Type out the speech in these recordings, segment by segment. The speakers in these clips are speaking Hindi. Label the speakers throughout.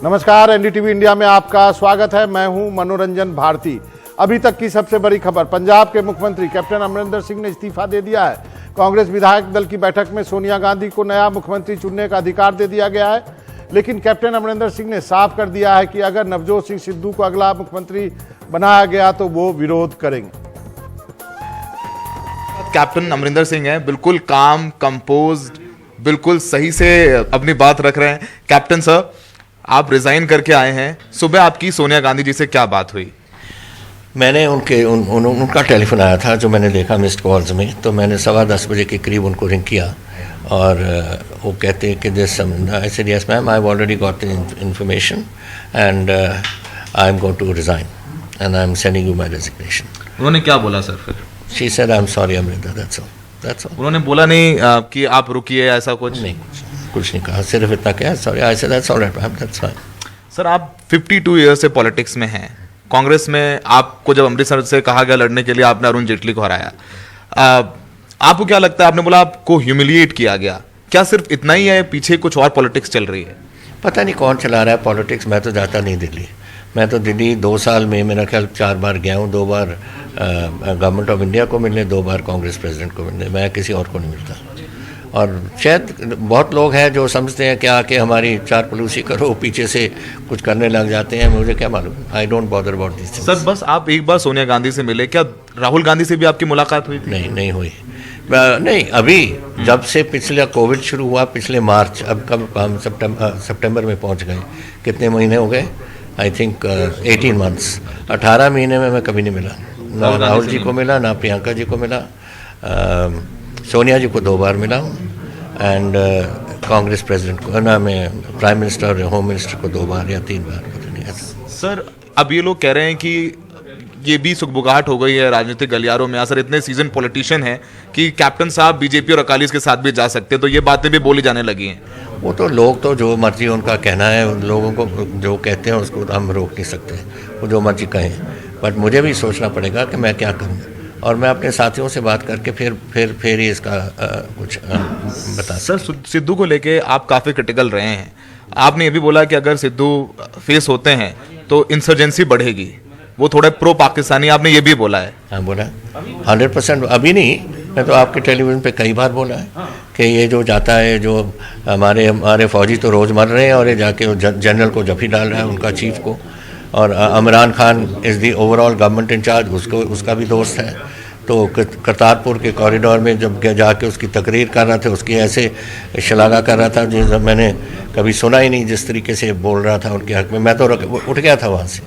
Speaker 1: नमस्कार, एनडीटीवी इंडिया में आपका स्वागत है। मैं हूं मनोरंजन भारती। अभी तक की सबसे बड़ी खबर, पंजाब के मुख्यमंत्री कैप्टन अमरिंदर सिंह ने इस्तीफा दे दिया है। कांग्रेस विधायक दल की बैठक में सोनिया गांधी को नया मुख्यमंत्री चुनने का अधिकार दे दिया गया है, लेकिन कैप्टन अमरिंदर सिंह ने साफ कर दिया है कि अगर नवजोत सिंह सिद्धू को अगला मुख्यमंत्री बनाया गया तो वो विरोध करेंगे।
Speaker 2: कैप्टन अमरिंदर सिंह है, बिल्कुल काम, कंपोज्ड, बिल्कुल सही से अपनी बात रख रहे हैं। कैप्टन सर, आप रिजाइन करके आए हैं, सुबह आपकी सोनिया गांधी जी से क्या बात हुई?
Speaker 3: मैंने उनका टेलीफोन आया था जो मैंने देखा मिस्ड कॉल्स में, तो मैंने 10:15 बजे के करीब उनको रिंग किया और वो कहते हैं कि this I said yes ma'am, I have already got the information and I am going to resign and I am sending you my resignation.
Speaker 2: उन्होंने क्या बोला सर फिर?
Speaker 3: She said I am sorry Amarinder, that's all.
Speaker 2: उन्होंने बोला नहीं कि आप रुकिए, ऐसा कुछ
Speaker 3: नहीं, कुछ नहीं कहा, सिर्फ इतना कहा sorry. I said that's alright ma'am, that's fine.
Speaker 2: Sir, आप 52 ईयर से पॉलिटिक्स में हैं। कांग्रेस में आपको जब अमृतसर से कहा गया लड़ने के लिए, आपने अरुण जेटली को हराया। आपको क्या लगता है, आपने बोला आपको ह्यूमिलिएट किया गया, क्या सिर्फ इतना ही है, पीछे कुछ और पॉलिटिक्स चल रही है?
Speaker 3: पता नहीं कौन चला रहा है पॉलिटिक्स। मैं तो जाता नहीं दिल्ली। मैं तो दिल्ली 2 साल में मेरा ख्याल 4 बार गया हूँ। 2 बार गवर्नमेंट ऑफ इंडिया को मिलने, 2 बार कांग्रेस प्रेसिडेंट को मिलने। मैं किसी और को नहीं मिलता। और शायद बहुत लोग हैं जो समझते हैं कि आके हमारी चार पलूसी करो, पीछे से कुछ करने लग जाते हैं। मुझे क्या मालूम, I don't bother about this.
Speaker 2: Sir, बस आप एक बार सोनिया गांधी से मिले, क्या राहुल गांधी से भी आपकी मुलाकात हुई थी?
Speaker 3: नहीं हुई। नहीं, अभी जब से पिछले कोविड शुरू हुआ, पिछले मार्च, अब कब हम सितंबर में पहुंच गए, कितने महीने हो गए? I think 18 months. 18 महीने में मैं कभी नहीं मिला, ना राहुल जी को मिला, ना प्रियंका जी को मिला। सोनिया जी को 2 बार मिला एंड कांग्रेस प्रेसिडेंट को, ना मैं प्राइम मिनिस्टर और होम मिनिस्टर को 2 बार या 3 बार, पता नहीं ऐसा।
Speaker 2: सर, अब ये लोग कह रहे हैं कि ये भी सुगबुगाहट हो गई है राजनीतिक गलियारों में। सर, इतने सीजन पॉलिटिशियन हैं कि कैप्टन साहब बीजेपी और अकालीस के साथ भी जा सकते हैं, तो ये बातें भी बोली जाने लगी हैं।
Speaker 3: वो तो लोग तो जो मर्जी उनका कहना है, उन लोगों को जो कहते हैं उसको तो हम रोक नहीं सकते, वो जो मर्जी कहें। बट मुझे भी सोचना पड़ेगा कि मैं क्या करूँ, और मैं अपने साथियों से बात करके फिर ही इसका कुछ बता।
Speaker 2: सर, सिद्धू को लेके आप काफ़ी क्रिटिकल रहे हैं। आपने ये भी बोला कि अगर सिद्धू फेस होते हैं तो इंसर्जेंसी बढ़ेगी, वो थोड़े प्रो पाकिस्तानी, आपने ये भी बोला है।
Speaker 3: हाँ, बोला 100%। अभी नहीं, मैं तो आपके टेलीविजन पे कई बार बोला है कि ये जो जाता है, जो हमारे फौजी तो रोज़ मर रहे हैं, और ये जाके जनरल को जफी डाल रहा है, उनका चीफ को। और Imran Khan is the overall government incharge, उसका भी दोस्त है। तो करतारपुर के कॉरिडोर में जब जाके उसकी तकरीर कर रहा था, उसकी ऐसे शलाघा कर रहा था जो मैंने कभी सुना ही नहीं, जिस तरीके से बोल रहा था उनके हक में। मैं तो उठ गया था वहाँ से,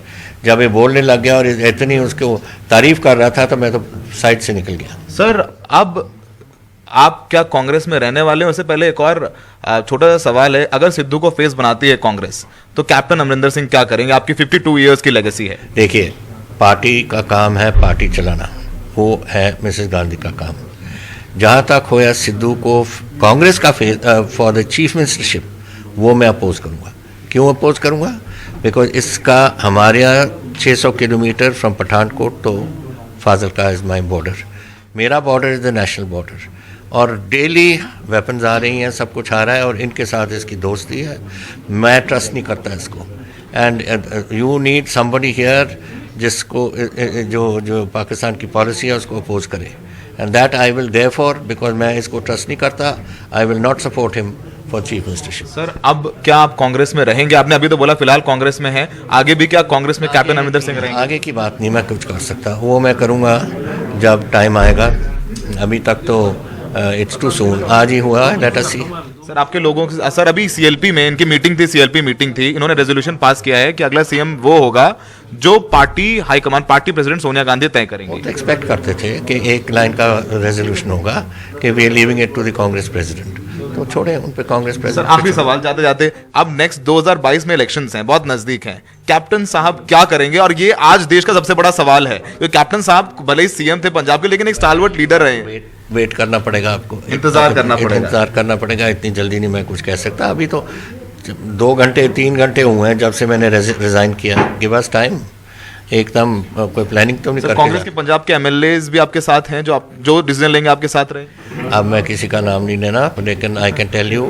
Speaker 3: जब ये बोलने लग गया और इतनी उसको तारीफ़ कर रहा था, तो मैं तो साइड से निकल गया।
Speaker 2: सर, अब आप क्या कांग्रेस में रहने वाले हैं? उससे पहले एक और छोटा सा सवाल है, अगर सिद्धू को फेस बनाती है कांग्रेस, तो कैप्टन अमरिंदर सिंह क्या करेंगे? आपकी 52 ईयर्स की लेगेसी है।
Speaker 3: देखिए, पार्टी का काम है पार्टी चलाना, वो है मिसेस गांधी का काम। जहाँ तक होया सिद्धू को कांग्रेस का फॉर द चीफ मिनिस्टरशिप, वो मैं अपोज करूँगा। क्यों अपोज करूँगा? बिकॉज इसका हमारे यहाँ 600 किलोमीटर फ्रॉम पठानकोट तो फाजिलका इज़ माई बॉर्डर। मेरा border is the national border, और डेली वेपन्स आ रही हैं, सब कुछ आ रहा है, और इनके साथ इसकी दोस्ती है। मैं ट्रस्ट नहीं करता इसको, and you need somebody here जिसको जो पाकिस्तान की पॉलिसी है उसको अपोज करे, and that I will therefore, because मैं इसको ट्रस्ट नहीं करता, I will not support him for chief ministership.
Speaker 2: Sir, अब क्या आप कांग्रेस में रहेंगे? आपने अभी तो बोला फिलहाल कांग्रेस में है, आगे भी क्या कांग्रेस में कैप्टन अमरिंदर सिंह रहेंगे?
Speaker 3: आगे की बात नहीं मैं कुछ कर सकता, वो मैं करूँगा जब टाइम आएगा। अभी तक तो इट्स टू सून। आज ही हुआ, लेट अस सी।
Speaker 2: सर, आपके लोगों के सर, अभी सीएलपी में इनकी मीटिंग थी, सीएलपी मीटिंग थी, इन्होंने रेजोल्यूशन पास किया है कि अगला सीएम वो होगा जो party high command, party president Sonia Gandhi तय करेंगे।
Speaker 3: तो एक्सपेक्ट करते थे कि एक लाइन का रेजोल्यूशन होगा कि we are leaving it to the Congress president, तो छोड़े उन पे कांग्रेस प्रेसिडेंट।
Speaker 2: सर, आखिरी सवाल जाते जाते, अब नेक्स्ट 2022 में इलेक्शंस हैं, बहुत नजदीक हैं, कैप्टन साहब क्या करेंगे? और ये आज देश का सबसे बड़ा सवाल है, क्योंकि कैप्टन साहब भले ही सीएम थे पंजाब के, लेकिन एक स्टालवर्ट लीडर रहे।
Speaker 3: वेट करना पड़ेगा आपको,
Speaker 2: इंतजार करना पड़ेगा।
Speaker 3: इतनी जल्दी नहीं मैं कुछ कह सकता। अभी तो 2 घंटे 3 घंटे हुए हैं जब से मैंने रिजाइन किया। Give us time. एकदम कोई प्लानिंग तो नहीं करते।
Speaker 2: कांग्रेस के पंजाब के एमएलएज भी आपके साथ हैं, जो डिसीजन लेंगे आपके साथ रहे?
Speaker 3: अब मैं किसी का नाम नहीं लेना, लेकिन आई कैन टेल यू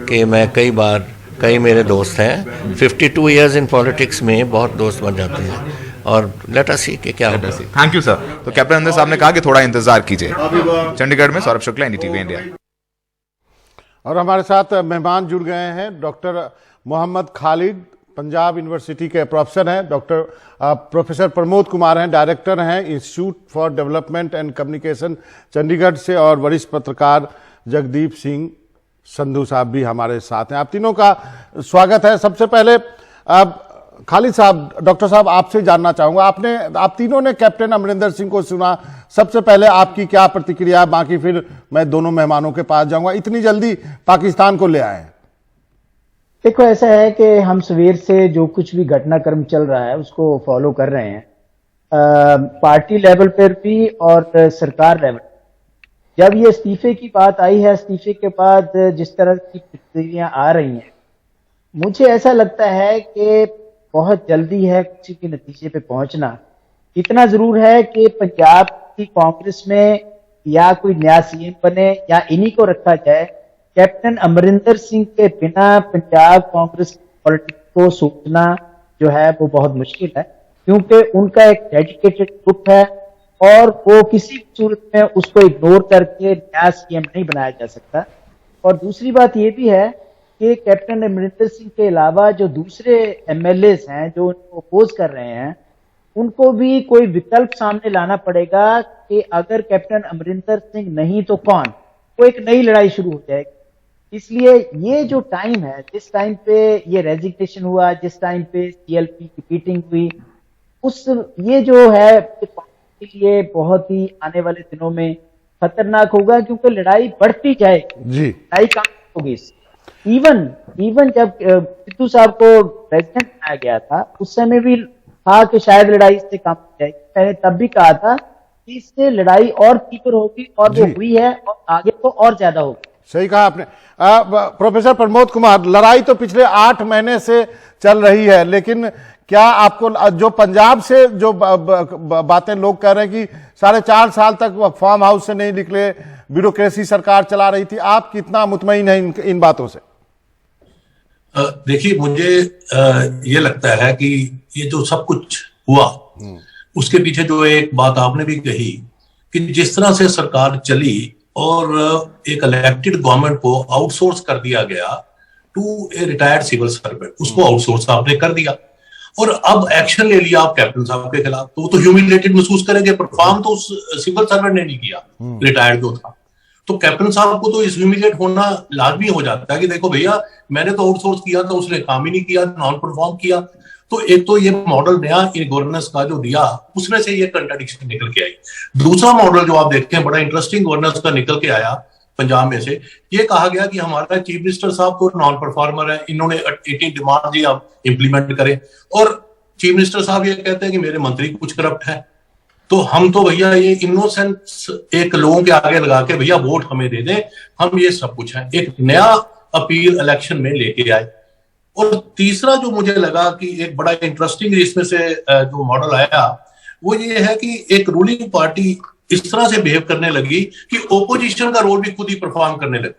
Speaker 3: कि मैं कई बार कई मेरे दोस्त हैं। 52 इयर्स इन पॉलिटिक्स में बहुत दोस्त बन जाते हैं, और लेट अस सी कि क्या होगा।
Speaker 2: Thank you sir. तो कैप्टन अमरिंदर साहब ने कहा कि थोड़ा इंतजार कीजिए। चंडीगढ़ में सौरभ शुक्ला, एनडीटीवी इंडिया।
Speaker 1: और हमारे साथ मेहमान जुड़ गए हैं डॉक्टर मोहम्मद खालिद, पंजाब यूनिवर्सिटी के प्रोफेसर हैं, प्रोफेसर प्रमोद कुमार हैं, डायरेक्टर हैं institute for development and communication Chandigarh से, और वरिष्ठ पत्रकार जगदीप सिंह संधू साहब भी हमारे साथ हैं। आप तीनों का स्वागत है। सबसे पहले खालिद साहब, डॉक्टर साहब आपसे जानना चाहूंगा, आप तीनों ने कैप्टन अमरिंदर सिंह को सुना, सबसे पहले आपकी क्या प्रतिक्रिया है? बाकी फिर मैं दोनों मेहमानों के पास जाऊंगा। इतनी जल्दी पाकिस्तान को ले आए?
Speaker 4: देखो, ऐसा है कि हम सवेर से जो कुछ भी घटनाक्रम चल रहा है उसको फॉलो कर रहे हैं, पार्टी लेवल पर भी और सरकार लेवल। जब ये इस्तीफे की बात आई है, इस्तीफे के बाद जिस तरह की प्रतिक्रियां आ रही हैं, मुझे ऐसा लगता है कि बहुत जल्दी है किसी के नतीजे पे पहुंचना। इतना जरूर है कि पंजाब की कांग्रेस में या कोई नया सीएम बने या इन्हीं को रखा जाए, कैप्टन अमरिंदर सिंह के बिना पंजाब कांग्रेस पॉलिटिक्स को सोचना जो है वो बहुत मुश्किल है, क्योंकि उनका एक डेडिकेटेड ग्रुप है और वो किसी भी सूरत में उसको इग्नोर करके नया सीएम नहीं बनाया जा सकता। और दूसरी बात ये भी है कि कैप्टन अमरिंदर सिंह के अलावा जो दूसरे एमएलएस हैं जो उनको अपोज कर रहे हैं, उनको भी कोई विकल्प सामने लाना पड़ेगा कि अगर कैप्टन अमरिंदर सिंह नहीं तो कौन, वो एक नई लड़ाई शुरू हो जाएगी। इसलिए ये जो टाइम है, जिस टाइम पे ये रेजिग्नेशन हुआ, जिस टाइम पे सीएलपी की मीटिंग हुई, ये जो है के लिए बहुत ही आने वाले दिनों में खतरनाक होगा, क्योंकि लड़ाई बढ़ती जाएगी जी, लड़ाई कम होगी। इवन जब सिद्धू साहब को प्रेसिडेंट बनाया गया था, उस समय भी था कि शायद लड़ाई इससे कम हो जाएगी। मैंने तब भी कहा था कि इससे लड़ाई और तीव्र होगी, और वो हुई है, और आगे तो और ज्यादा होगी।
Speaker 1: सही कहा आपने। प्रोफेसर प्रमोद कुमार, लड़ाई तो पिछले 8 महीने से चल रही है, लेकिन क्या आपको जो पंजाब से जो बातें लोग कह रहे हैं कि 4.5 साल तक फार्म हाउस से नहीं निकले, ब्यूरोक्रेसी सरकार चला रही थी, आप कितना मुतमईन है इन बातों से?
Speaker 5: देखिए, मुझे ये लगता है कि ये जो सब कुछ हुआ उसके पीछे जो एक बात आपने भी कही कि जिस तरह से सरकार चली और एक इलेक्टेड गवर्नमेंट को आउटसोर्स कर दिया गया to a retired civil servant, उसको आउटसोर्स आपने कर दिया और अब एक्शन ले लिया आप कैप्टन साहब के खिलाफ, तो वो तो ह्यूमिलेटेड महसूस करेंगे। परफॉर्म तो उस सिविल सर्वेंट ने नहीं किया, रिटायर्ड जो था, तो कैप्टन साहब को तो इस ह्यूमिलेट होना लाजमी हो जाता है कि देखो भैया, मैंने तो आउटसोर्स किया था, उसने काम ही नहीं किया, नॉन परफॉर्म किया। तो एक तो ये मॉडल नया इन गवर्नेंस का जो दिया, उसमें से ये कंट्राडिक्शन निकल के आई। दूसरा मॉडल जो आप देखते हैं बड़ा इंटरेस्टिंग गवर्नेंस का निकल के आया पंजाब में से, ये कहा गया कि हमारा चीफ मिनिस्टर साहब तो नॉन परफॉर्मर है, इन्होंने 18 डिमांड जी आप इंप्लीमेंट करें, और चीफ मिनिस्टर साहब ये कहते हैं कि मेरे मंत्री कुछ करप्ट है। तो हम तो भैया ये इनोसेंस एक लोगों के आगे लगा के भैया वोट हमें दे दें, हम ये सब कुछ है, एक नया अपील इलेक्शन में लेके आए। और तीसरा जो मुझे लगा कि एक बड़ा इंटरेस्टिंग इसमें से जो मॉडल आया वो ये है कि एक रूलिंग पार्टी इस तरह से बिहेव करने लगी कि ओपोजिशन का रोल भी खुद ही परफॉर्म करने लगी,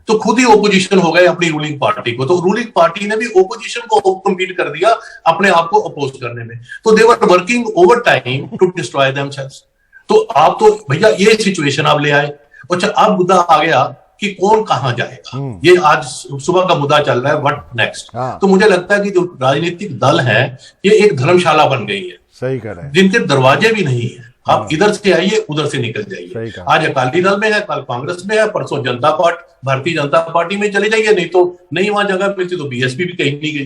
Speaker 5: तो खुद ही ओपोजिशन हो गए अपनी रूलिंग पार्टी को, तो रूलिंग पार्टी ने भी ओपोजिशन को कम्पीट कर दिया अपने आप को अपोज करने में, तो they were working over time to destroy themselves. तो आप तो भैया ये सिचुएशन आप ले आए। अच्छा, अब मुद्दा आ गया कि कौन कहां जाएगा, ये आज सुबह का मुद्दा चल रहा है, व्हाट नेक्स्ट। तो मुझे लगता है कि जो राजनीतिक दल है ये एक धर्मशाला बन गई है,
Speaker 1: सही कह रहे हैं,
Speaker 5: जिनके दरवाजे भी नहीं है, आप इधर से आइए उधर से निकल जाइए। आज अकाली दल में है, कल कांग्रेस में है, परसों जनता पार्टी भारतीय जनता पार्टी में चले जाइए, नहीं तो नहीं वहां जगह मिलती तो बीएसपी भी कहीं नहीं गई।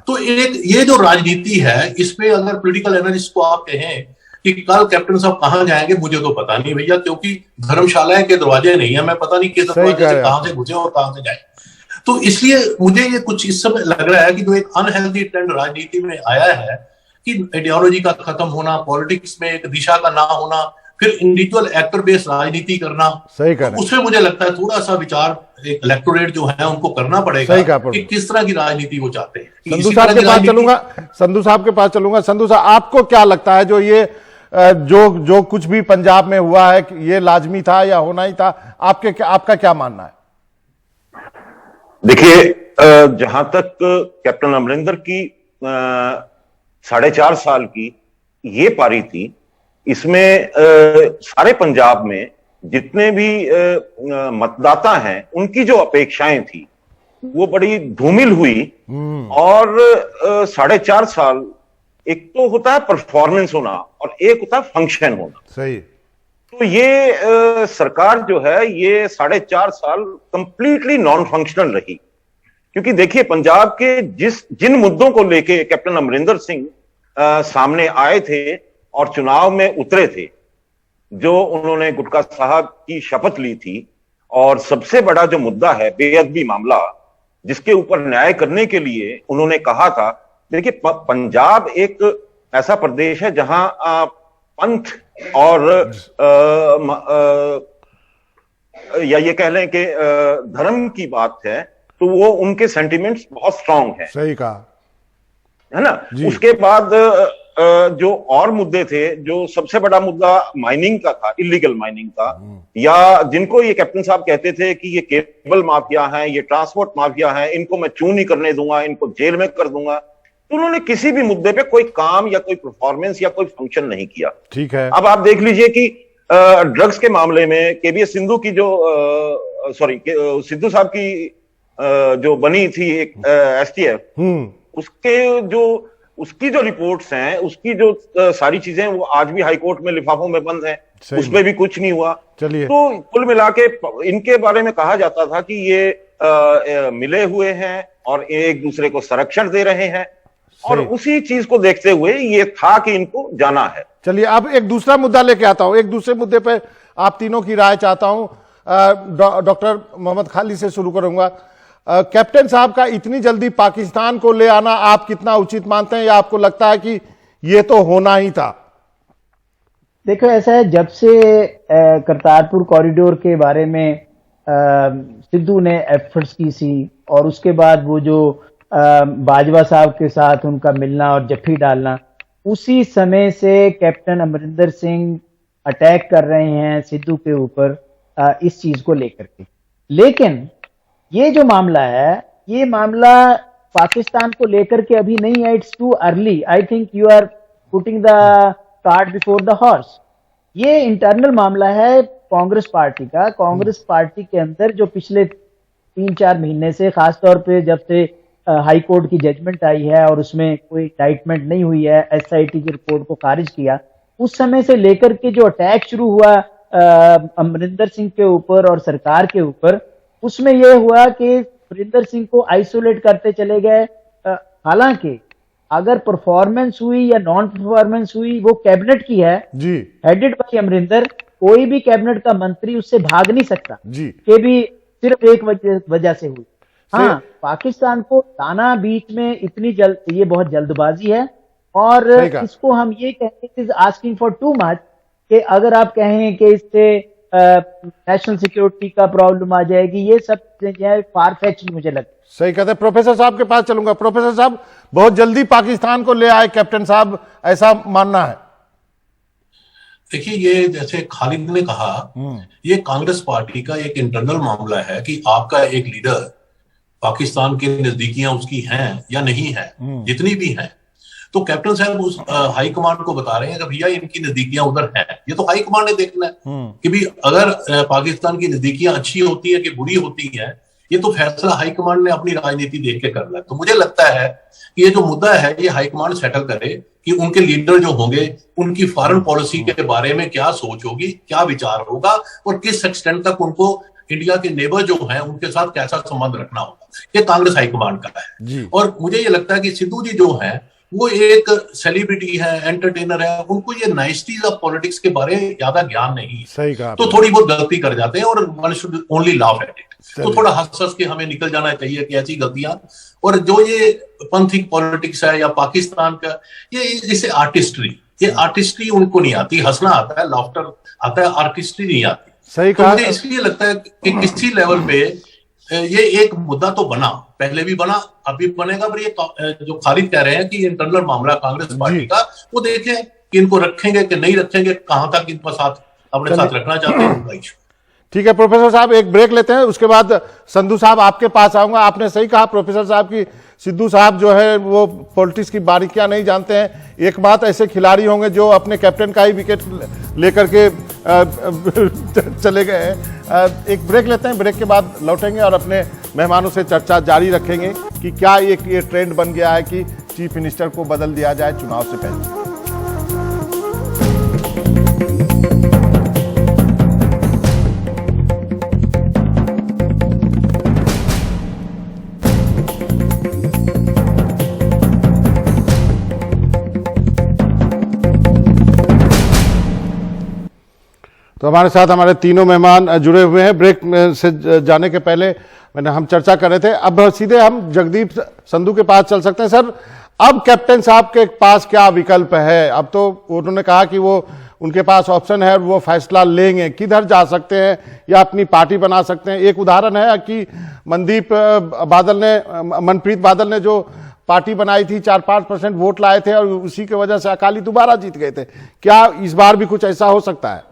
Speaker 5: तो एक ये जो राजनीति है, इसमें अगर पॉलिटिकल एनालिस्ट को आप कहें कि कल कैप्टन साहब कहां जाएंगे, मुझे तो पता नहीं भैया, क्योंकि धर्मशालाएं के दरवाजे नहीं है, मैं पता नहीं किस दरवाजे से कहां से घुसे और कहां से जाए। तो इसलिए मुझे ये कुछ इस समय लग रहा है कि जो एक अनहेल्दी ट्रेंड राजनीति में आया है कि आइडियोलॉजी का खत्म होना, पॉलिटिक्स में एक दिशा का ना होना, फिर इंडिविजुअल एक्टर बेस्ड राजनीति करना, सही कर उसमें मुझे लगता है थोड़ा सा विचार एक इलेक्टोरेट जो है उनको करना पड़ेगा कि किस तरह की राजनीति वो चाहते हैं।
Speaker 1: संधू साहब के पास चलूंगा, संधू साहब आपको क्या लगता है, जो ये जो कुछ भी पंजाब में हुआ है, ये लाजमी था या होना ही था, आपका क्या मानना है?
Speaker 6: देखिए, जहां तक कैप्टन अमरिंदर की 4.5 साल की ये पारी थी, इसमें सारे पंजाब में जितने भी मतदाता हैं, उनकी जो अपेक्षाएं थी वो बड़ी धूमिल हुई। और 4.5 साल, एक तो होता है परफॉर्मेंस होना और एक होता है फंक्शन होना।
Speaker 1: सही।
Speaker 6: तो ये सरकार जो है ये 4.5 साल कंप्लीटली नॉन फंक्शनल रही। क्योंकि देखिए, पंजाब के जिन मुद्दों को लेके कैप्टन अमरिंदर सिंह सामने आए थे और चुनाव में उतरे थे, जो उन्होंने गुटका साहब की शपथ ली थी, और सबसे बड़ा जो मुद्दा है बेअदबी मामला, जिसके ऊपर न्याय करने के लिए उन्होंने कहा था। देखिए, पंजाब एक ऐसा प्रदेश है जहां पंथ और या ये कह लें कि धर्म की बात है, तो वो उनके सेंटिमेंट्स बहुत स्ट्रांग हैं।
Speaker 1: सही कहा,
Speaker 6: है ना। उसके बाद जो और मुद्दे थे, जो सबसे बड़ा मुद्दा माइनिंग का था, इलीगल माइनिंग का, या जिनको ये कैप्टन साहब कहते थे कि ये केबल माफिया हैं, ये ट्रांसपोर्ट माफिया हैं, इनको मैं चू नहीं करने दूंगा, इनको जेल में कर दूंगा। तो उन्होंने किसी भी मुद्दे पे कोई काम या कोई परफॉर्मेंस या कोई फंक्शन नहीं किया।
Speaker 1: ठीक है।
Speaker 6: अब आप देख लीजिए कि ड्रग्स के मामले में केवीएस सिंधु की जो सिद्धू साहब की जो बनी थी एक एसटीएफ, उसकी जो रिपोर्ट्स हैं, उसकी जो सारी चीजें, वो आज भी हाईकोर्ट में लिफाफों में बंद हैं, उसमें भी कुछ नहीं हुआ।
Speaker 1: चलिए,
Speaker 6: तो कुल मिला के इनके बारे में कहा जाता था कि ये मिले हुए हैं और एक दूसरे को संरक्षण दे रहे हैं, और उसी चीज को देखते हुए ये था कि इनको जाना है।
Speaker 1: चलिए, अब एक दूसरा मुद्दा लेके आता हूं। एक दूसरे मुद्दे पे आप तीनों की राय चाहता हूं। डॉक्टर मोहम्मद खालिद से शुरू करूंगा। कैप्टन साहब का इतनी जल्दी पाकिस्तान को ले आना आप कितना उचित मानते हैं, या आपको लगता है कि ये तो होना ही था?
Speaker 4: देखो, ऐसा है, जब से करतारपुर कॉरिडोर के बारे में सिद्धू ने एफर्ट्स की थी, और उसके बाद वो जो बाजवा साहब के साथ उनका मिलना और जफ्फी डालना, उसी समय से कैप्टन अमरिंदर सिंह अटैक कर रहे हैं सिद्धू के ऊपर इस चीज को लेकर के। लेकिन ये जो मामला है, ये मामला पाकिस्तान को लेकर के अभी नहीं है। It's too early. I think you are putting the cart before the horse. ये इंटरनल मामला है कांग्रेस पार्टी का। कांग्रेस पार्टी के अंदर जो पिछले 3-4 महीने से, खासतौर पे जब से हाई कोर्ट की जजमेंट आई है और उसमें कोई इंडाइटमेंट नहीं हुई है, एसआईटी की रिपोर्ट को खारिज किया, उस समय से लेकर के जो अटैक शुरू हुआ अमरिंदर सिंह के ऊपर और सरकार के ऊपर, उसमें यह हुआ कि अमरिंदर सिंह को आइसोलेट करते चले गए। हालांकि अगर परफॉर्मेंस हुई या नॉन परफॉर्मेंस हुई, वो कैबिनेट की है जी, हेडेड बाय अमरिंदर। कोई भी कैबिनेट का मंत्री उससे भाग नहीं सकता जी, कि भी सिर्फ एक वजह से हुई। हाँ, पाकिस्तान को लाना बीच में इतनी ये बहुत जल्दबाजी है, और इसको हम ये कहते हैं आस्किंग फॉर टू मच, कि अगर आप कहें कि इससे नेशनल सिक्योरिटी का प्रॉब्लम आ जाएगी, ये सब चीजें फार फेच्ड मुझे लगता है।
Speaker 1: सही कहते हैं। प्रोफेसर साहब के पास चलूंगा। प्रोफेसर साहब, बहुत जल्दी पाकिस्तान को ले आए कैप्टन साहब, ऐसा मानना है?
Speaker 5: देखिए, ये जैसे खालिद ने कहा, ये कांग्रेस पार्टी का एक इंटरनल मामला है कि आपका एक लीडर पाकिस्तान के नजदीकियां उसकी हैं या नहीं है, जितनी भी हैं, तो कैप्टन साहब उस हाई कमांड को बता रहे हैं कि भैया इनकी नजदीकियां उधर हैं। ये तो हाई कमांड ने देखना है कि भी अगर पाकिस्तान की नजदीकियां अच्छी होती है कि बुरी होती है, ये तो फैसला हाई कमांड ने अपनी राजनीति देख के करना है। तो मुझे लगता है कि ये जो मुद्दा है, ये हाई कमांड सेटल करे कि उनके लीडर जो होंगे, उनकी फॉरेन पॉलिसी के बारे में क्या सोच होगी, क्या विचार होगा, और किस एक्सटेंट तक उनको इंडिया के नेबर जो हैं उनके साथ कैसा संबंध रखना होगा, ये कांग्रेस हाईकमांड का है। और मुझे ये लगता है कि सिद्धू जी जो हैं वो एक सेलिब्रिटी है, एंटरटेनर है, उनको ये नाइसटीज ऑफ पॉलिटिक्स के बारे में ज्यादा ज्ञान नहीं है, तो थोड़ी बहुत गलती कर जाते हैं, और one should only laugh at it. तो थोड़ा हंस हंस के हमें निकल जाना चाहिए कि ऐसी गलतियां। और जो ये पंथिक पॉलिटिक्स है या पाकिस्तान का, ये इसे आर्टिस्ट्री, ये आर्टिस्ट्री उनको नहीं आती। हंसना आता है, लाफ्टर आता है, आर्टिस्ट्री नहीं आती।
Speaker 1: सही
Speaker 5: तो मुझे इसलिए लगता है कि किसी लेवल पे ये एक मुद्दा तो बना, पहले भी बना, अभी बनेगा, पर ये जो खालिद कह रहे हैं कि इंटरनल मामला कांग्रेस पार्टी का, वो देखें कि इनको रखेंगे कि नहीं रखेंगे, कहां तक इनको साथ अपने साथ रखना चाहते हैं।
Speaker 1: ठीक है प्रोफेसर साहब, एक ब्रेक लेते हैं, उसके बाद संधू साहब आपके पास आऊंगा। आपने सही कहा प्रोफेसर साहब की सिद्धू साहब जो है वो पॉलिटिक्स की बारीकियां नहीं जानते हैं। एक बात, ऐसे खिलाड़ी होंगे जो अपने कैप्टन का ही विकेट लेकर के चले गए हैं। एक ब्रेक लेते हैं, ब्रेक के बाद लौटेंगे और अपने मेहमानों से चर्चा जारी रखेंगे कि क्या ये ट्रेंड बन गया है कि चीफ मिनिस्टर को बदल दिया जाए चुनाव से पहले। तो हमारे साथ हमारे तीनों मेहमान जुड़े हुए हैं। ब्रेक से जाने के पहले हम चर्चा कर रहे थे, अब सीधे हम जगदीप संधू के पास चल सकते हैं। सर, अब कैप्टन साहब के पास क्या विकल्प है? अब तो उन्होंने कहा कि वो उनके पास ऑप्शन है और वो फैसला लेंगे, किधर जा सकते हैं या अपनी पार्टी बना सकते हैं। एक उदाहरण है कि मनप्रीत बादल ने जो पार्टी बनाई थी 4-5% वोट लाए थे और उसी की वजह से अकाली दोबारा जीत गए थे। क्या इस बार भी कुछ ऐसा हो सकता है?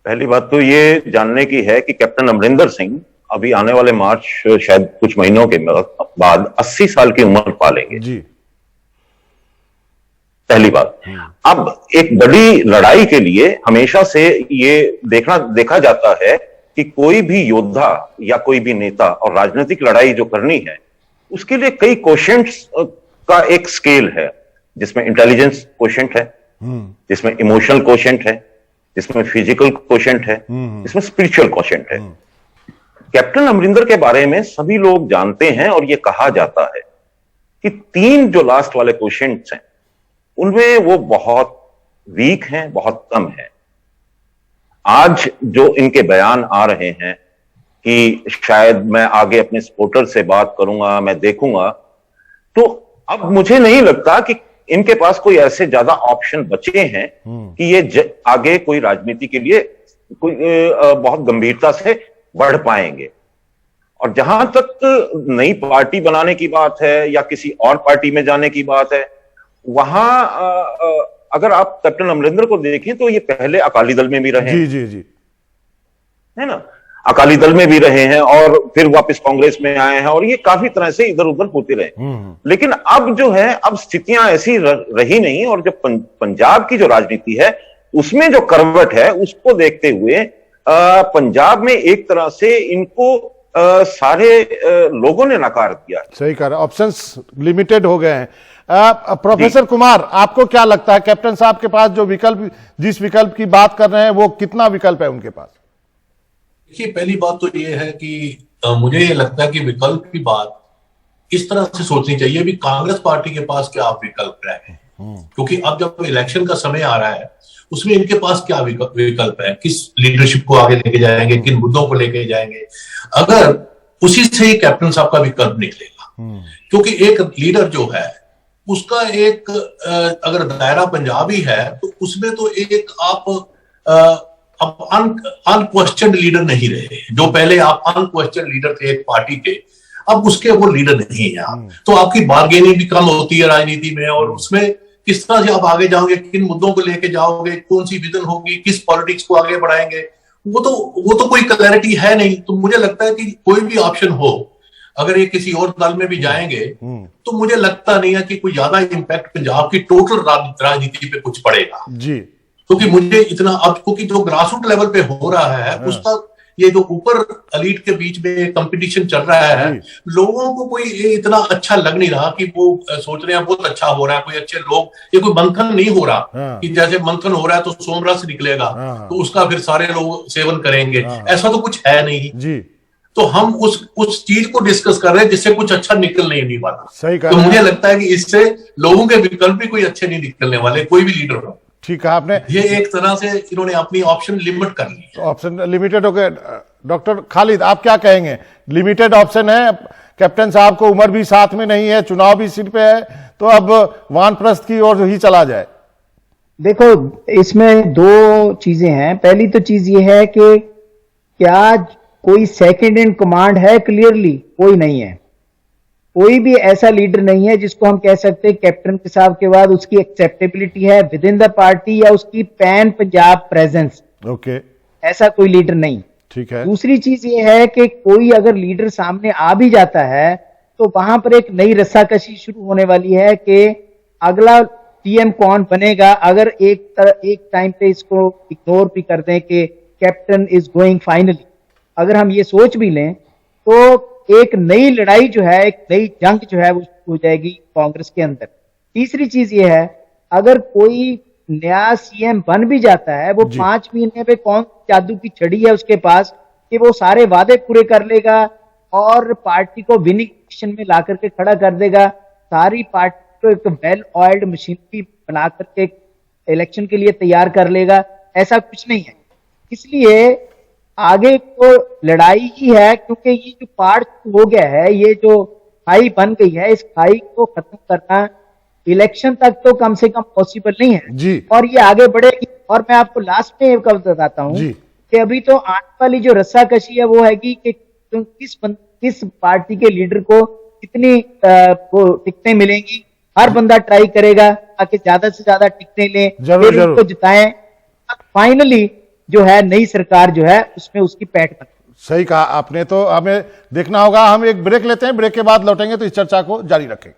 Speaker 6: पहली बात तो ये जानने की है कि कैप्टन अमरिंदर सिंह अभी आने वाले मार्च शायद कुछ महीनों के बाद 80 साल की उम्र पालेंगे जी। पहली बात। अब एक बड़ी लड़ाई के लिए हमेशा से ये देखा जाता है कि कोई भी योद्धा या कोई भी नेता और राजनीतिक लड़ाई जो करनी है उसके लिए कई क्वोशेंट्स का एक स्केल है, जिसमें इंटेलिजेंस क्वोशेंट है, जिसमें इमोशनल क्वोशेंट है, जिसमें फिजिकल क्वोशेंट है, जिसमें स्पिरिचुअल क्वोशेंट है। कैप्टन अमरिंदर के बारे में सभी लोग जानते हैं और यह कहा जाता है कि 3 जो लास्ट वाले क्वोशेंट्स हैं उनमें वो बहुत वीक हैं, बहुत कम हैं। आज जो इनके बयान आ रहे हैं कि शायद मैं आगे अपने सपोर्टर से बात करूंगा, मैं देखूंगा, तो अब मुझे नहीं लगता कि इनके पास कोई ऐसे ज्यादा ऑप्शन बचे हैं कि ये आगे कोई राजनीति के लिए कोई बहुत गंभीरता से बढ़ पाएंगे। और जहां तक नई पार्टी बनाने की बात है या किसी और पार्टी में जाने की बात है, वहां अगर आप कैप्टन अमरिंदर को देखें तो ये पहले अकाली दल में भी रहे हैं, जी है ना, अकाली दल में भी रहे हैं और फिर वापस कांग्रेस में आए हैं और ये काफी तरह से इधर उधर होते रहे। लेकिन अब जो है, अब स्थितियां ऐसी रही नहीं और जो पंजाब की जो राजनीति है उसमें जो करवट है उसको देखते हुए पंजाब में एक तरह से इनको सारे लोगों ने नकार दिया।
Speaker 1: सही कह रहे, ऑप्शंस लिमिटेड हो गए हैं। प्रोफेसर कुमार, आपको क्या लगता है कैप्टन साहब के पास जो विकल्प, जिस विकल्प की बात कर रहे हैं, वो कितना विकल्प है उनके पास?
Speaker 5: देखिए, पहली बात तो ये है कि मुझे ये लगता है कि विकल्प की बात इस तरह से सोचनी चाहिए भी कांग्रेस पार्टी के पास क्या विकल्प रहे, क्योंकि अब जब इलेक्शन का समय आ रहा है उसमें इनके पास क्या विकल्प है, किस लीडरशिप को आगे लेके जाएंगे, किन मुद्दों को लेके जाएंगे। अगर उसी से ही कैप्टन साहब का विकल्प निकलेगा, क्योंकि एक लीडर जो है उसका एक अगर दायरा पंजाबी है तो उसमें तो एक आप अनक्वेश्चन्ड लीडर नहीं रहे। जो पहले आप अनक्वेश्चन्ड लीडर थे एक पार्टी के, अब उसके वो लीडर नहीं है आप, तो आपकी बार्गेनिंग भी कम होती है राजनीति में, और उसमें किस तरह से आप आगे जाओगे, किन मुद्दों को लेके जाओगे, कौन सी विजन होगी, किस पॉलिटिक्स को आगे बढ़ाएंगे, वो तो कोई क्लैरिटी है नहीं। तो मुझे लगता है कि कोई भी ऑप्शन हो, अगर ये किसी और दल में भी जाएंगे तो मुझे लगता नहीं है कि कोई ज्यादा इंपैक्ट पंजाब की टोटल राजनीति पे कुछ पड़ेगा जी। क्योंकि मुझे इतना अब, क्योंकि जो ग्रासरूट लेवल पे हो रहा है उसका, ये जो ऊपर एलीट के बीच में कंपटीशन चल रहा है, लोगों को कोई ये इतना अच्छा लग नहीं रहा कि वो सोच रहे हैं बहुत अच्छा हो रहा है, कोई अच्छे लोग, ये कोई मंथन नहीं हो रहा कि जैसे मंथन हो रहा है तो सोमरस निकलेगा तो उसका फिर सारे लोग सेवन करेंगे, ऐसा तो कुछ है नहीं जी। तो हम उस चीज को डिस्कस कर रहे हैं जिससे कुछ अच्छा निकल नहीं वाला। सही कहा। तो मुझे लगता है कि इससे लोगों के विकल्प भी कोई अच्छे नहीं निकलने वाले, कोई भी लीडर हो।
Speaker 1: ठीक है, आपने
Speaker 5: ये एक तरह से इन्होंने अपनी ऑप्शन लिमिट कर ली,
Speaker 1: ऑप्शन लिमिटेड हो गए। डॉक्टर खालिद, आप क्या कहेंगे? लिमिटेड ऑप्शन है, कैप्टन साहब को उम्र भी साथ में नहीं है, चुनाव भी सिर पे है, तो अब वानप्रस्थ की ओर ही चला जाए।
Speaker 4: देखो, इसमें 2 चीजें हैं। पहली तो चीज ये है कि क्या कोई सेकंड इन कमांड है? क्लियरली कोई नहीं है। कोई भी ऐसा लीडर नहीं है जिसको हम कह सकते हैं कैप्टन के साहब के बाद उसकी एक्सेप्टेबिलिटी है विद इन द पार्टी या उसकी पैन पंजाब प्रेजेंस।
Speaker 1: ओके।
Speaker 4: ऐसा कोई लीडर नहीं।
Speaker 1: ठीक है।
Speaker 4: दूसरी चीज ये है कि कोई अगर लीडर सामने आ भी जाता है तो वहां पर एक नई रस्साकशी शुरू होने वाली है कि अगला पीएम कौन बनेगा। अगर एक टाइम पे इसको इग्नोर भी कर दें कि कैप्टन इज गोइंग फाइनली, अगर हम ये सोच भी लें तो एक नई लड़ाई जो है, एक नई जंग जो है वो हो जाएगी कांग्रेस के अंदर। तीसरी चीज ये है, अगर कोई नया सीएम बन भी जाता है, वो 5 महीने पे कौन जादू की छड़ी है उसके पास कि वो सारे वादे पूरे कर लेगा और पार्टी को विनिंग पोजीशन में ला करके खड़ा कर देगा, सारी पार्टी को एक वेल ऑयल्ड मशीनरी बना करके इलेक्शन के लिए तैयार कर लेगा। ऐसा कुछ नहीं है। इसलिए आगे तो लड़ाई ही है, क्योंकि ये जो पार्ट हो गया है, ये जो खाई बन गई है, इस खाई को खत्म करना इलेक्शन तक तो कम से कम पॉसिबल नहीं है
Speaker 1: जी।
Speaker 4: और ये आगे बढ़ेगी। और मैं आपको लास्ट में एक बताता हूँ कि अभी तो आने वाली जो रस्साकशी है वो है कि किस पार्टी के लीडर को कितनी टिकटें मिलेंगी। हर बंदा ट्राई करेगा ताकि ज्यादा से ज्यादा टिकटें लें, फिर उनको जिताएं, फाइनली जो है नई सरकार जो है उसमें उसकी पैठ बने।
Speaker 1: सही कहा आपने। तो हमें देखना होगा। हम एक ब्रेक लेते हैं, ब्रेक के बाद लौटेंगे तो इस चर्चा को जारी रखें।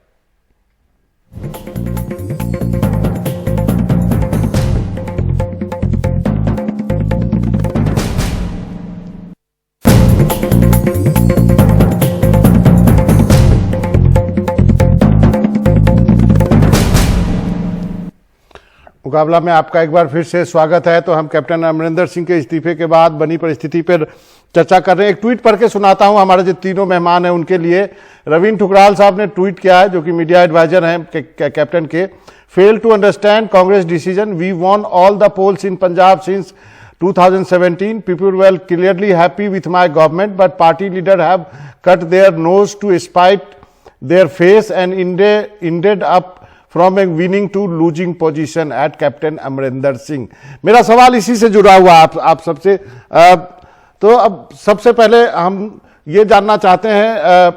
Speaker 1: मुकाबला में आपका एक बार फिर से स्वागत है। तो हम कैप्टन अमरिंदर सिंह के इस्तीफे के बाद बनी परिस्थिति पर चर्चा कर रहे हैं। एक ट्वीट पढ़ के सुनाता हूं हमारे जो तीनों मेहमान हैं उनके लिए। रवीन ठुकराल साहब ने ट्वीट किया है, जो कि मीडिया एडवाइजर हैं कैप्टन के। Fail to understand Congress decision, we won all the polls in Punjab since 2017. People were clearly happy with my government, but party leaders have cut their nose to spite their face and ended up from a winning to losing position at captain Amarinder Singh. मेरा सवाल इसी से जुड़ा हुआ आप सबसे। तो अब सबसे पहले हम ये जानना चाहते हैं,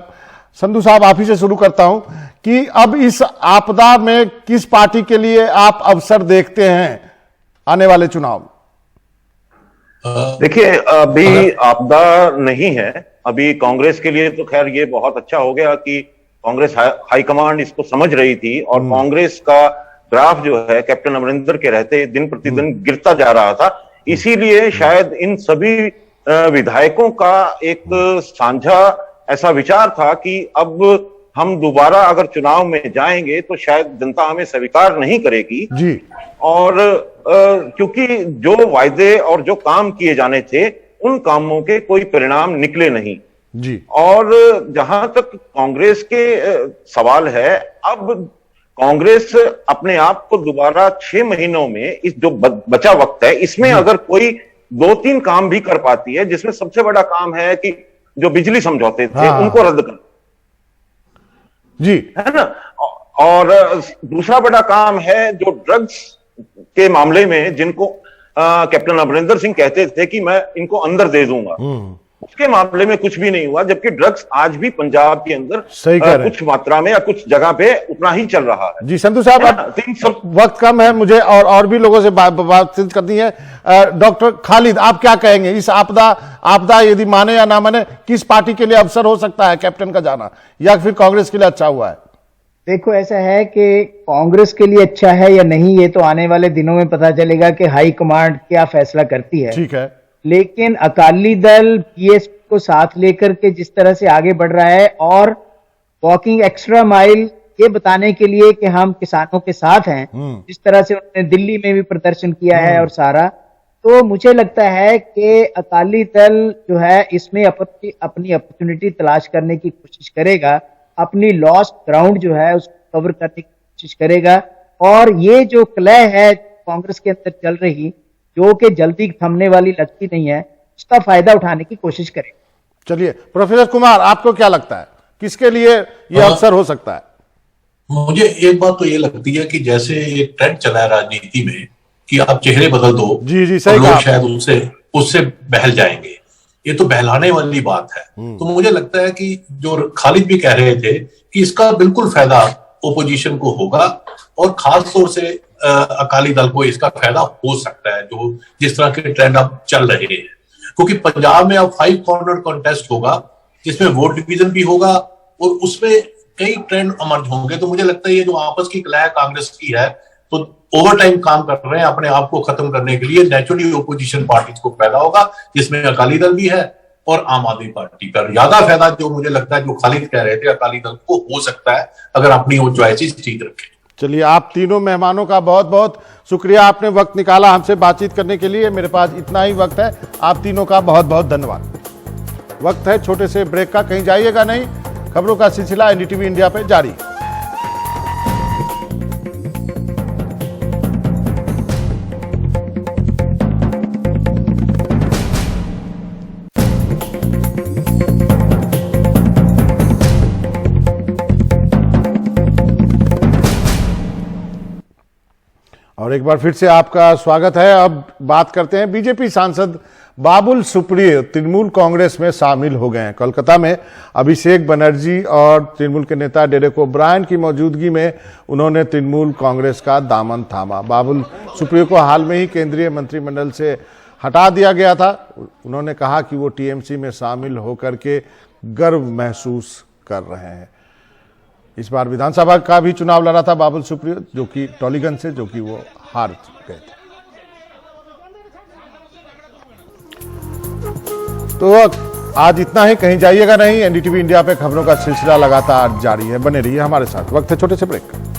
Speaker 1: संधू साहब आप ही से शुरू करता हूं, कि अब इस आपदा में किस पार्टी के लिए आप अवसर देखते हैं आने वाले चुनाव में?
Speaker 6: देखिए, अभी आपदा नहीं है। अभी कांग्रेस के लिए तो खैर ये बहुत अच्छा हो गया कि कांग्रेस हाईकमांड इसको समझ रही थी और कांग्रेस का ग्राफ जो है कैप्टन अमरिंदर के रहते दिन प्रतिदिन गिरता जा रहा था। इसीलिए शायद इन सभी विधायकों का एक साझा ऐसा विचार था कि अब हम दोबारा अगर चुनाव में जाएंगे तो शायद जनता हमें स्वीकार नहीं करेगी
Speaker 1: जी।
Speaker 6: और क्योंकि जो वायदे और जो काम किए जाने थे उन कामों के कोई परिणाम निकले नहीं
Speaker 1: जी।
Speaker 6: और जहां तक कांग्रेस के सवाल है, अब कांग्रेस अपने आप को दोबारा 6 महीनों में इस जो बचा वक्त है इसमें अगर कोई 2-3 काम भी कर पाती है, जिसमें सबसे बड़ा काम है कि जो बिजली समझौते थे उनको रद्द कर
Speaker 1: जी,
Speaker 6: है ना। और दूसरा बड़ा काम है जो ड्रग्स के मामले में जिनको कैप्टन अमरिंदर सिंह कहते थे कि मैं इनको अंदर दे दूंगा, उसके मामले में कुछ भी नहीं हुआ, जबकि ड्रग्स आज भी पंजाब के अंदर कुछ मात्रा में या कुछ जगह पे उतना ही चल रहा है।
Speaker 1: जी संधू साहब, अब वक्त कम है, मुझे और भी लोगों से बातचीत करनी है। डॉक्टर खालिद, आप क्या कहेंगे? इस आपदा यदि माने या ना माने, किस पार्टी के लिए अवसर हो सकता है कैप्टन का जाना, या फिर कांग्रेस के लिए अच्छा हुआ है?
Speaker 4: देखो, ऐसा है कि कांग्रेस के लिए अच्छा है या नहीं, ये तो आने वाले दिनों में पता चलेगा कि हाई कमांड क्या फैसला करती है।
Speaker 1: ठीक है,
Speaker 4: लेकिन अकाली दल बीएसपी को साथ लेकर के जिस तरह से आगे बढ़ रहा है और वॉकिंग एक्स्ट्रा माइल ये बताने के लिए कि हम किसानों के साथ हैं, जिस तरह से उन्होंने दिल्ली में भी प्रदर्शन किया है और सारा, तो मुझे लगता है कि अकाली दल जो है इसमें अपनी अपॉर्चुनिटी तलाश करने की कोशिश करेगा, अपनी लॉस्ट ग्राउंड जो है उसको कवर करने की कोशिश करेगा। और ये जो कलह है कांग्रेस के अंदर चल रही, जो कि जल्दी थमने वाली लगती नहीं है, उसका फायदा उठाने की कोशिश करें।
Speaker 1: चलिए प्रोफेसर कुमार, आपको क्या लगता है किसके लिए ये अवसर हो सकता है?
Speaker 5: मुझे एक बात तो ये लगती है कि जैसे एक ट्रेंड चला है राजनीति में कि आप चेहरे बदल दो,
Speaker 1: जी जी सही,
Speaker 5: लोग शायद उससे बहल जाएंगे, ये तो बहलाने वाली बात है। तो मुझे लगता है कि जो खालिद भी कह रहे थे कि इसका बिल्कुल फायदा ओपोजिशन को होगा और खास तौर से अकाली दल को इसका फायदा हो सकता है, जो जिस तरह के ट्रेंड अब चल रहे हैं, क्योंकि पंजाब में अब 5 कॉर्नर कॉन्टेस्ट होगा जिसमें वोट डिवीजन भी होगा और उसमें कई ट्रेंड इमर्ज होंगे। तो मुझे लगता है ये जो आपस की कलह कांग्रेस की है, तो ओवर टाइम काम कर रहे हैं अपने आप को खत्म करने के लिए। नेचुरली ओपोजिशन पार्टीज को फायदा होगा, जिसमें अकाली दल भी है और आम आदमी पार्टी का ज्यादा फायदा, जो मुझे लगता है जो खालिद कह रहे थे, अकाली दल को हो सकता है अगर अपनी वो चॉइसेस ठीक रखें।
Speaker 1: चलिए, आप तीनों मेहमानों का बहुत बहुत शुक्रिया, आपने वक्त निकाला हमसे बातचीत करने के लिए। मेरे पास इतना ही वक्त है, आप तीनों का बहुत बहुत धन्यवाद। वक्त है छोटे से ब्रेक का, कहीं जाइएगा नहीं। खबरों का सिलसिला एनडीटीवी इंडिया पे जारी। और एक बार फिर से आपका स्वागत है। अब बात करते हैं, बीजेपी सांसद बाबुल सुप्रियो तृणमूल कांग्रेस में शामिल हो गए हैं। कोलकाता में अभिषेक बनर्जी और तृणमूल के नेता डेरेक ओब्रायन की मौजूदगी में उन्होंने तृणमूल कांग्रेस का दामन थामा। बाबुल सुप्रियो को हाल में ही केंद्रीय मंत्रिमंडल से हटा दिया गया था। उन्होंने कहा कि वो टीएमसी में शामिल होकर के गर्व महसूस कर रहे हैं। इस बार विधानसभा का भी चुनाव लड़ा था बाबुल सुप्रियो, जो कि टॉलीगंज से, जो कि वो हार गए थे। तो आज इतना ही, कहीं जाइएगा नहीं। एनडीटीवी इंडिया पे खबरों का सिलसिला लगातार जारी है, बने रहिए हमारे साथ। वक्त है छोटे से ब्रेक का।